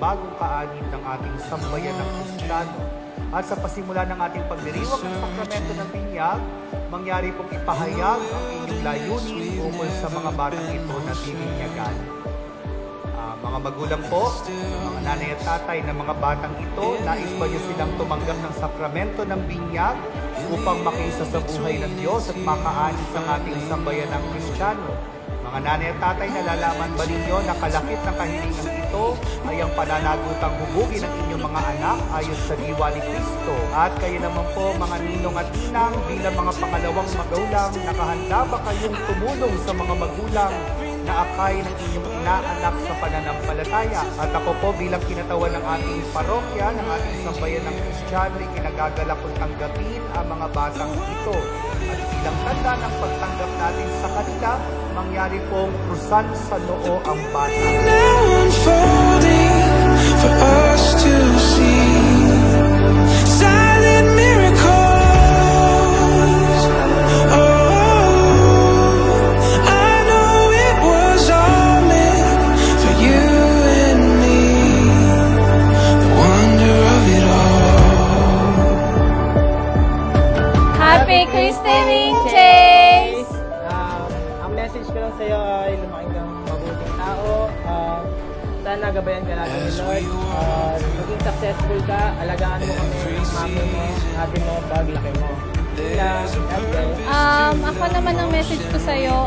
panibagong kaanib ng ating sambayan ng Kristiyano. At sa pasimula ng ating pagdiriwang ng sakramento ng binyag, mangyari pong ipahayag ang inyong layunin ukol sa mga batang ito na bibinyagan. Mga magulang po, mga nanay at tatay ng mga batang ito, nais ba niyo silang tumanggap ng sakramento ng binyag upang makiisa sa buhay ng Diyos at makaanis ang ating sambayan ng Kristiyano? Mga nanay at tatay, nalalaman ba ninyo na kalakip ng kahilingan ito ay ang pananagutang hubugin ng inyong mga anak ayon sa diwa ni Kristo? At kayo naman po, mga ninong at ninang, bilang mga pangalawang magulang, nakahanda ba kayong tumulong sa mga magulang na akay ng inyong inaanak sa pananampalataya? At ako po bilang kinatawan ng ating parokya, ng ating sambayan ng Kristiyano, kinagagalak kong tanggapin ang mga batang ito. At bilang tanda ng pagtanggap natin sa kanila, mangyari pong krusan sa noo ang bata. Happy Christening, Chase! Ang message ko lang sa'yo ay lumaki kang mabuting tao. Sana gabayan ka natin ni Lord. Maging successful ka. Alagaan mo kami ng mami mo, ate mo, paglaki mo. Ako naman ang message ko sa'yo,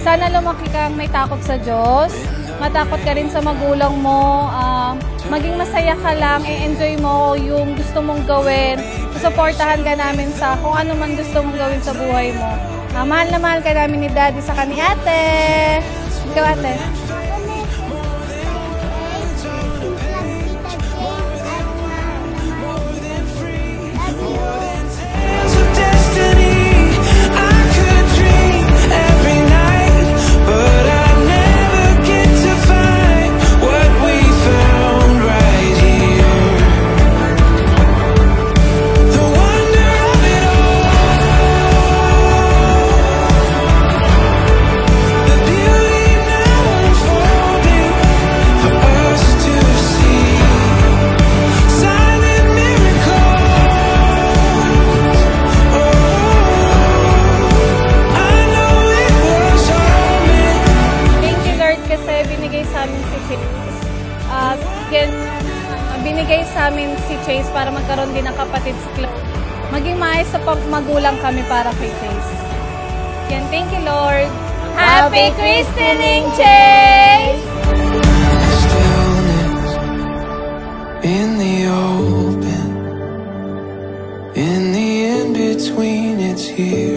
sana lumaki kang may takot sa Diyos. Matakot ka rin sa magulang mo. Maging masaya ka lang, i-enjoy mo yung gusto mong gawin. Suportahan ka namin sa kung ano man gusto mong gawin sa buhay mo. Mahal na mahal ka namin ni Daddy sa ni Ate. Ikaw, Ate. Binigay sa amin si Chase para magkaroon din ng kapatid si Chloe. Maging maayos sa pagmagulang kami para kay Chase. Yan, thank you, Lord. Happy Christening, Chase! In the open, in the in-between, it's here.